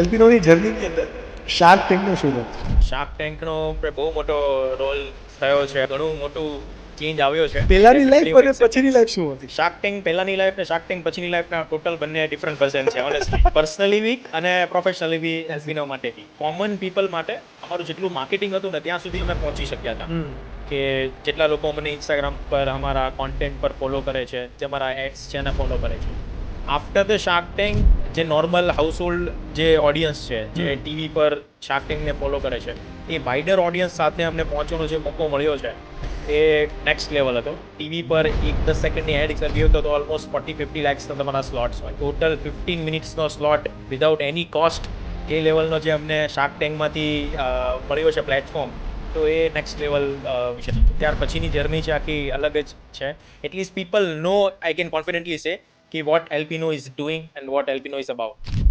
એલ્પિનોની જર્નીની અંદર શાર્ક ટેન્કનો શું role? Shark ટેન્કનો બહુ મોટો રોલ થયો છે, ઘણું મોટું ચેન્જ આવ્યો છે પહેલાની લાઈફ અને પછીની લાઈફ શું હતી? શાર્ક ટેન્ક પહેલાની લાઈફ ને શાર્ક ટેન્ક પછીની લાઈફના ટોટલ બંને ડિફરન્ટ પર્સન છે ઓનેસ્ટલી. પર્સનલી વીક અને પ્રોફેશનલી બી એસબીનો માટે બી. કોમન પીપલ માટે અમારું જેટલું માર્કેટિંગ હતું ને ત્યાં સુધી અમે પહોંચી શક્યા હતા. કે જેટલા લોકો મને ઇન્સ્ટાગ્રામ પર અમારા કોન્ટેન્ટ પર ફોલો કરે છે, જે અમારા એડ્સ છે એને ફોલો કરે છે. આફ્ટર ધ શાર્ક ટેન્ક જે નોર્મલ હાઉસહોલ્ડ જે ઓડિયન્સ છે, જે ટીવી પર શાર્ક ટેન્કને ફોલો કરે છે, એ વાઇડર ઓડિયન્સ સાથે અમને પહોંચવાનો જે મોકો મળ્યો છે એ નેક્સ્ટ લેવલ હતો. ટીવી પર એક 10 સેકન્ડની એડ કરવી હોય તો ઓલમોસ્ટ 40-50 લેક્સના તમારા સ્લોટ્સ હોય. ટોટલ 15 મિનિટ્સનો સ્લોટ વિધાઉટ એની કોસ્ટ, એ લેવલનો જે અમને શાર્ક ટેન્કમાંથી મળ્યો છે પ્લેટફોર્મ, તો એ નેક્સ્ટ લેવલ વિશે. ત્યાર પછીની જર્ની છે આખી અલગ જ છે. At least people know, I can confidentially say કે what Alpino is doing and what Alpino is about.